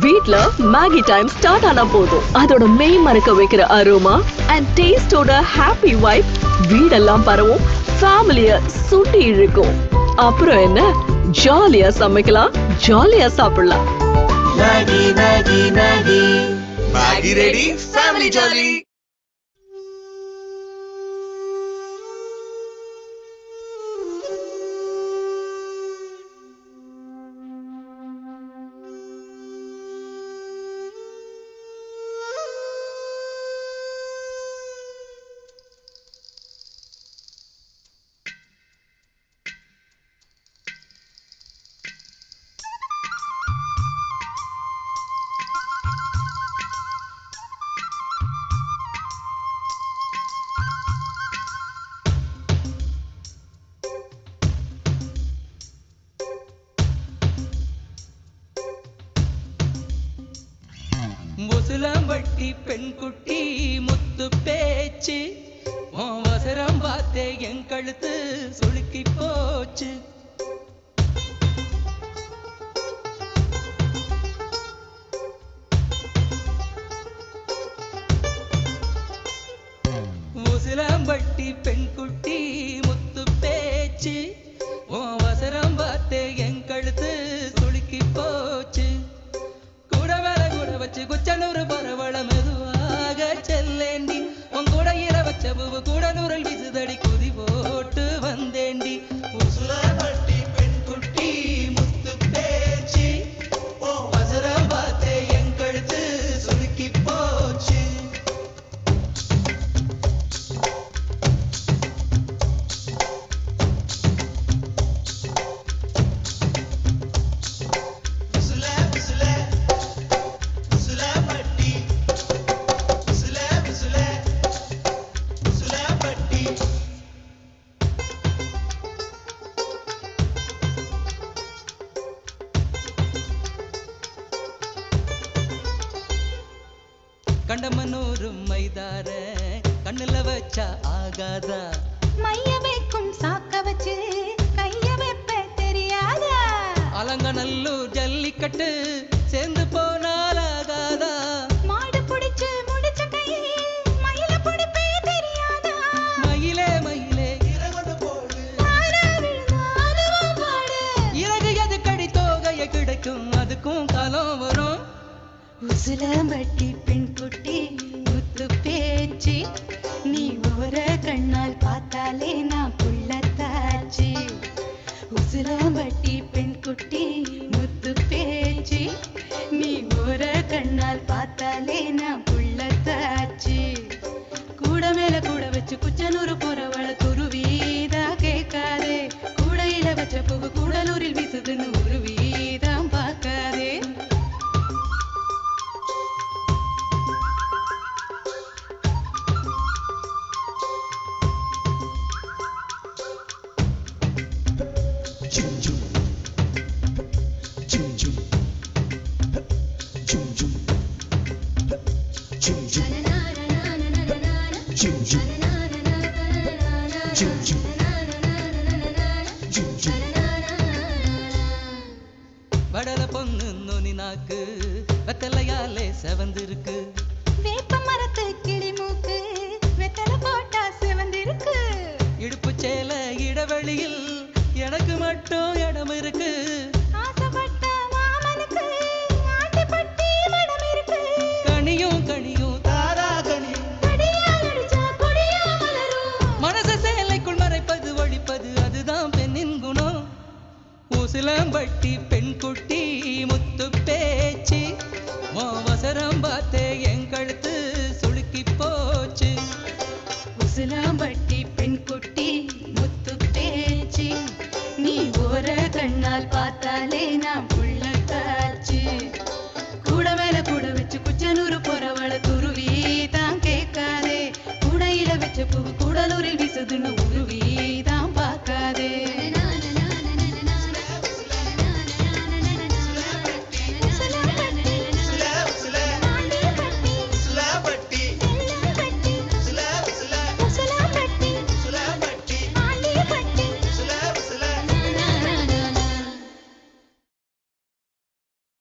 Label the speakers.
Speaker 1: வீட்ல Maggi time start ஆனா போதும் அதோட மெய் மறக்க வைக்கிற அரோமா அண்ட் டேஸ்டோட ஹாப்பி வைப் வீடெல்லாம் பரவும், ஃபேமிலிய சுண்டி இழுக்கும். அப்புறம் என்ன, ஜாலியா சமைக்கலாம், ஜாலியா சாப்பிடலாம்.
Speaker 2: Maggi Maggi Maggi Maggi ready, family jolly.
Speaker 3: Musulampatti பெண் குட்டி முத்து பேச்சு, அவசரம் பார்த்தே என் கழுத்து சுளுக்கி போச்சு. முசுலம்பட்டி பெண் குட்டி முத்து பேச்சு, அவசரம் பார்த்தே என் கழுத்து சுளுக்கி போச்சு. குச்சனூறு பரவள மெதுவாக செல்லேண்டி, உன் கூடையில வச்ச பூவு கூடனூரில் விசுதடி குதி போட்டு வந்தேண்டி. முசுலம்பட்டி பெண் குட்டி முத்து பேச்சு, அவசரம் பார்த்தே என் கழுத்து சுளுக்கி போச்சு. கண்டமனூரு மைதார கண்ணுல வச்சா ஆகாதா,
Speaker 4: மைய வைக்கும் சாக்க வச்சு கைய வைப்ப தெரியாதா.
Speaker 3: அலங்கநல்லூர் ஜல்லிக்கட்டு சேர்ந்து போனால் ஆகாதா,
Speaker 4: மாடு புடிச்சு முடிச்ச கையே மயில புடிப்பே தெரியாதா.
Speaker 3: மயிலே மயிலே இறகு போடு, இறகு எதுக்கடி தோகைய கிடைக்கும், அதுக்கும் காலம் வரும்.
Speaker 4: உசுலம்பட்டி பெண் குட்டி முத்து பேச்சு, நீ ஓர கண்ணால் பார்த்தாலே நான் புள்ளத்தாச்சு. உசுலம்பட்டி பெண் குட்டி முத்து பேச்சு, நீ ஓர கண்ணால் பார்த்தாலே நான் புள்ளத்தாச்சு. கூட மேல கூட வச்சு குச்சனூறு போறவள குருவீதா கேட்காதே, கூடையில வச்ச புகு கூடலூரில் வீசுதுன்னு உருவீதான் பார்க்காதே.
Speaker 3: வடல பொண்ணு நுனி நாக்கு வெத்தலையாலே செவந்திருக்கு,
Speaker 4: வேப்ப மரத்து கிளி மூக்கு வெத்தலை போட்டா சிவந்திருக்கு.
Speaker 3: இடுப்பு சேல இடவெளியில் எனக்கு மட்டும் இடம் இருக்கு,
Speaker 4: ஆசைப்பட்ட மாமனுக்கு ஆட்டிப்பட்டி மடம் இருக்கு.
Speaker 3: கனியும் கனியும் தாரா கனியும்
Speaker 4: கடியால் அடிச்சா கொடியா மலரும்.
Speaker 3: மனச சேலைக்குள் மறைப்பது ஒழிப்பது அதுதான் பெண்ணின் குணம். உசிலம்பட்டி பெண் குட்டி முத்து பேச்சு, அவசரம் பார்த்தே என் கழுத்து சுளுக்கி போச்சு.
Speaker 4: உசிலம்பட்டி பெண் குட்டி முத்து பேச்சு, நீ ஓர கண்ணால் பார்த்தாலே நான் புள்ளத்தாச்சு. கூட மேல கூட வச்சு குச்சனூறு போறவள குருவி தான் கேட்காதே, கூடையில வச்ச பூ கூடலூரில் வீசுதுன்னு